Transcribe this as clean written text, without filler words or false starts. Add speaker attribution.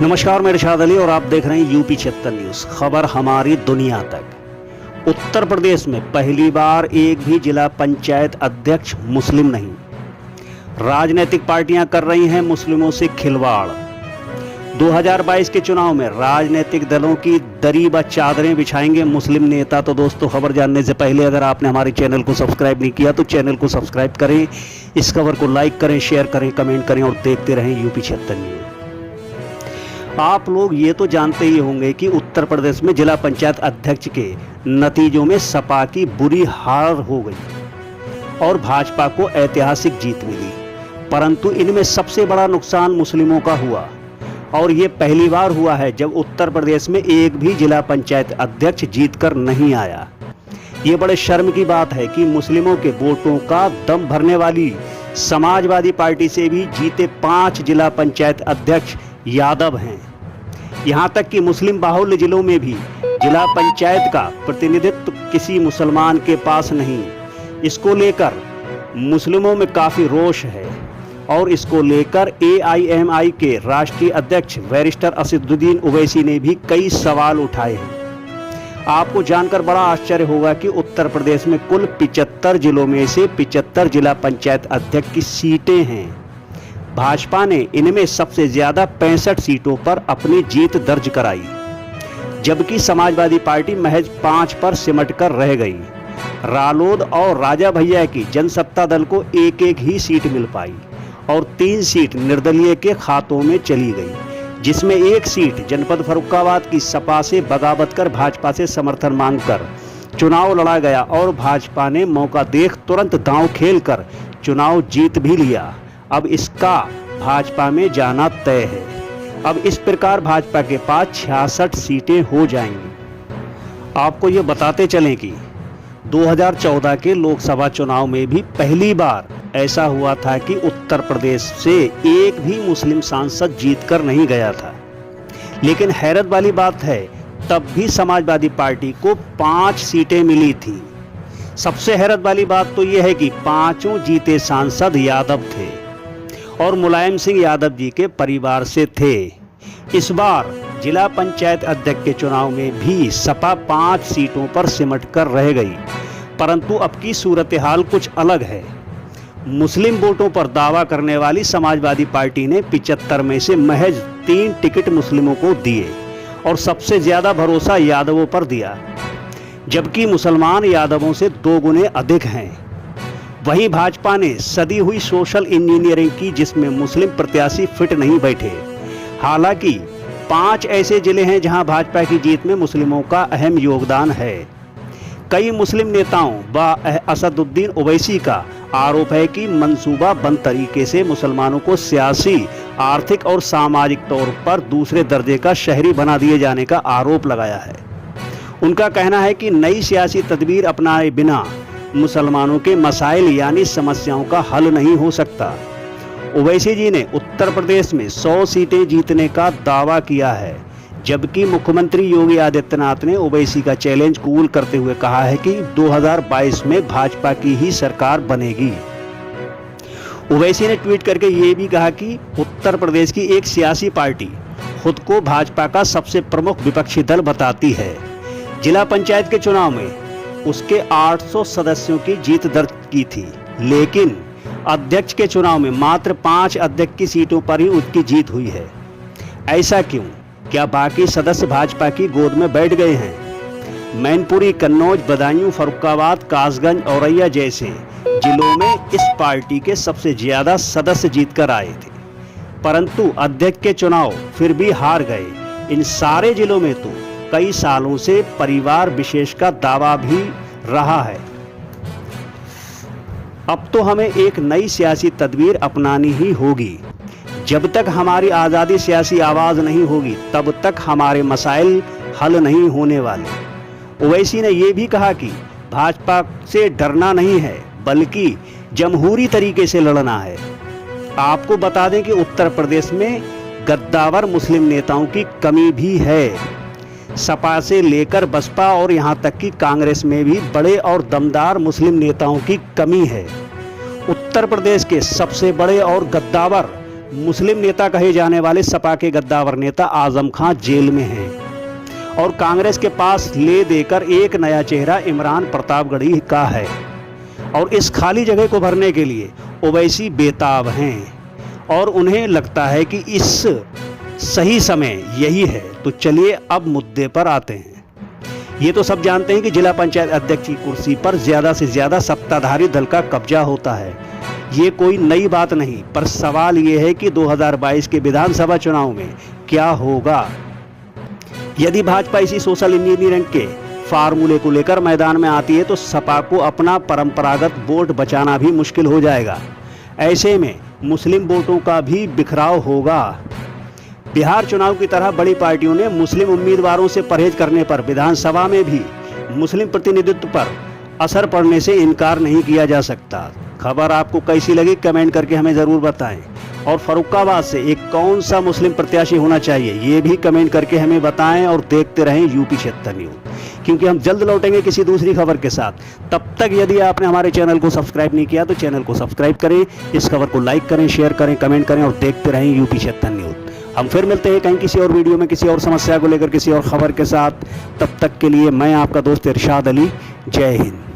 Speaker 1: नमस्कार, मैं इरशाद अली और आप देख रहे हैं यूपी 76 न्यूज़। खबर हमारी दुनिया तक। उत्तर प्रदेश में पहली बार एक भी जिला पंचायत अध्यक्ष मुस्लिम नहीं। राजनीतिक पार्टियां कर रही हैं मुस्लिमों से खिलवाड़। 2022 के चुनाव में राजनीतिक दलों की दरी व चादरें बिछाएंगे मुस्लिम नेता। तो दोस्तों, खबर जानने से पहले अगर आपने हमारे चैनल को सब्सक्राइब नहीं किया तो चैनल को सब्सक्राइब करें, इस खबर को लाइक करें, शेयर करें, कमेंट करें और देखते रहें यूपी 76 न्यूज़। आप लोग ये तो जानते ही होंगे कि उत्तर प्रदेश में जिला पंचायत अध्यक्ष के नतीजों में सपा की बुरी हार हो गई और भाजपा को ऐतिहासिक जीत मिली। परंतु इनमें सबसे बड़ा नुकसान मुस्लिमों का हुआ और ये पहली बार हुआ है जब उत्तर प्रदेश में एक भी जिला पंचायत अध्यक्ष जीतकर नहीं आया। ये बड़े शर्म की बात है कि मुस्लिमों के वोटों का दम भरने वाली समाजवादी पार्टी से भी जीते 5 जिला पंचायत अध्यक्ष यादव हैं। यहाँ तक कि मुस्लिम बाहुल्य जिलों में भी जिला पंचायत का प्रतिनिधित्व किसी मुसलमान के पास नहीं। इसको लेकर मुस्लिमों में काफ़ी रोष है और इसको लेकर AIMI के राष्ट्रीय अध्यक्ष बैरिस्टर असदुद्दीन ओवैसी ने भी कई सवाल उठाए हैं। आपको जानकर बड़ा आश्चर्य होगा कि उत्तर प्रदेश में कुल 75 जिलों में से 75 जिला पंचायत अध्यक्ष की सीटें हैं। भाजपा ने इनमें सबसे ज्यादा 65 सीटों पर अपनी जीत दर्ज कराई, जबकि समाजवादी पार्टी महज 5 पर सिमटकर रह गई। रालोद और राजा भैया की जनसत्ता दल को एक एक ही सीट मिल पाई और 3 सीट निर्दलीय के खातों में चली गई, जिसमें एक सीट जनपद फर्रुखाबाद की सपा से बगावत कर भाजपा से समर्थन मांगकर चुनाव लड़ा गया और भाजपा ने मौका देख तुरंत दांव खेलकर चुनाव जीत भी लिया। अब इसका भाजपा में जाना तय है। अब इस प्रकार भाजपा के पास 66 सीटें हो जाएंगी। आपको ये बताते चलें कि 2014 के लोकसभा चुनाव में भी पहली बार ऐसा हुआ था कि उत्तर प्रदेश से एक भी मुस्लिम सांसद जीतकर नहीं गया था। लेकिन हैरत वाली बात है, तब भी समाजवादी पार्टी को 5 सीटें मिली थी। सबसे हैरत वाली बात तो यह है कि 5 जीते सांसद यादव थे और मुलायम सिंह यादव जी के परिवार से थे। इस बार जिला पंचायत अध्यक्ष के चुनाव में भी सपा 5 सीटों पर सिमटकर रह गई, परंतु अब की सूरत हाल कुछ अलग है। मुस्लिम वोटों पर दावा करने वाली समाजवादी पार्टी ने 75 में से महज 3 टिकट मुस्लिमों को दिए और सबसे ज्यादा भरोसा यादवों पर दिया, जबकि मुसलमान यादवों से 2 गुने अधिक हैं। वहीं भाजपा ने सदी हुई सोशल इंजीनियरिंग की, जिसमें मुस्लिम प्रत्याशी फिट नहीं बैठे। हालांकि 5 ऐसे जिले हैं जहां भाजपा की जीत में मुस्लिमों का अहम योगदान है। कई मुस्लिम नेताओं व असदुद्दीन ओवैसी का आरोप है कि मंसूबाबंद तरीके से मुसलमानों को सियासी, आर्थिक और सामाजिक तौर पर दूसरे दर्जे का शहरी बना दिए जाने का आरोप लगाया है। उनका कहना है कि नई सियासी तदबीर अपनाए बिना मुसलमानों के मसाइल यानी समस्याओं का हल नहीं हो सकता। ओवैसी जी ने उत्तर प्रदेश में 100 सीटें जीतने का दावा किया है, जबकि मुख्यमंत्री योगी आदित्यनाथ ने ओवैसी का चैलेंज कबूल करते हुए कहा है कि 2022 में भाजपा की ही सरकार बनेगी। ओवैसी ने ट्वीट करके ये भी कहा कि उत्तर प्रदेश की एक सियासी पार्टी खुद को भाजपा का सबसे प्रमुख विपक्षी दल बताती है। जिला पंचायत के चुनाव में उसके 800 सदस्यों की जीत दर्ज की थी, लेकिन अध्यक्ष के चुनाव में मात्र 5 अध्यक्ष की सीटों पर ही उसकी जीत हुई है। ऐसा क्यों? क्या बाकी सदस्य भाजपा की गोद में बैठ गए हैं? मैनपुरी, कन्नौज, बदायूं, फर्रुखाबाद, कासगंज, औरैया जैसे जिलों में इस पार्टी के सबसे ज्यादा सदस्य जीतकर आए थे, परंतु अध्यक्ष के चुनाव फिर भी हार गए। इन सारे जिलों में तो कई सालों से परिवार विशेष का दावा भी रहा है। अब तो हमें एक नई सियासी तदबीर अपनानी ही होगी। जब तक हमारी आज़ादी सियासी आवाज़ नहीं होगी, तब तक हमारे मसाइल हल नहीं होने वाले। ओवैसी ने यह भी कहा कि भाजपा से डरना नहीं है, बल्कि जमहूरी तरीके से लड़ना है। आपको बता दें कि उत्तर प्रदेश में गद्दावर मुस्लिम नेताओं की कमी भी है। सपा से लेकर बसपा और यहां तक कि कांग्रेस में भी बड़े और दमदार मुस्लिम नेताओं की कमी है। उत्तर प्रदेश के सबसे बड़े और गद्दावर मुस्लिम नेता कहे जाने वाले सपा के गद्दावर नेता आजम खां जेल में हैं और कांग्रेस के पास ले देकर एक नया चेहरा इमरान प्रतापगढ़ी का है और इस खाली जगह को भरने के लिए ओवैसी बेताब हैं और उन्हें लगता है कि इस सही समय यही है। तो चलिए अब मुद्दे पर आते हैं। ये तो सब जानते हैं कि जिला पंचायत अध्यक्ष की कुर्सी पर ज़्यादा से ज़्यादा सत्ताधारी दल का कब्जा होता है। ये कोई नई बात नहीं, पर सवाल ये है कि 2022 के विधानसभा चुनाव में क्या होगा। यदि भाजपा इसी सोशल इंजीनियरिंग के फार्मूले को लेकर मैदान में आती है तो सपा को अपना परंपरागत वोट बचाना भी मुश्किल हो जाएगा। ऐसे में मुस्लिम वोटों का भी बिखराव होगा। बिहार चुनाव की तरह बड़ी पार्टियों ने मुस्लिम उम्मीदवारों से परहेज करने पर विधानसभा में भी मुस्लिम प्रतिनिधित्व पर असर पड़ने से इनकार नहीं किया जा सकता। खबर आपको कैसी लगी कमेंट करके हमें ज़रूर बताएं और फर्रुखाबाद से एक कौन सा मुस्लिम प्रत्याशी होना चाहिए ये भी कमेंट करके हमें बताएं और देखते रहें यूपी 76 न्यूज़, क्योंकि हम जल्द लौटेंगे किसी दूसरी खबर के साथ। तब तक यदि आपने हमारे चैनल को सब्सक्राइब नहीं किया तो चैनल को सब्सक्राइब करें, इस खबर को लाइक करें, शेयर करें, कमेंट करें और देखते रहें यूपी 76 न्यूज़। हम फिर मिलते हैं कहीं किसी और वीडियो में किसी और समस्या को लेकर किसी और खबर के साथ। तब तक के लिए मैं आपका दोस्त इरशाद अली। जय हिंद।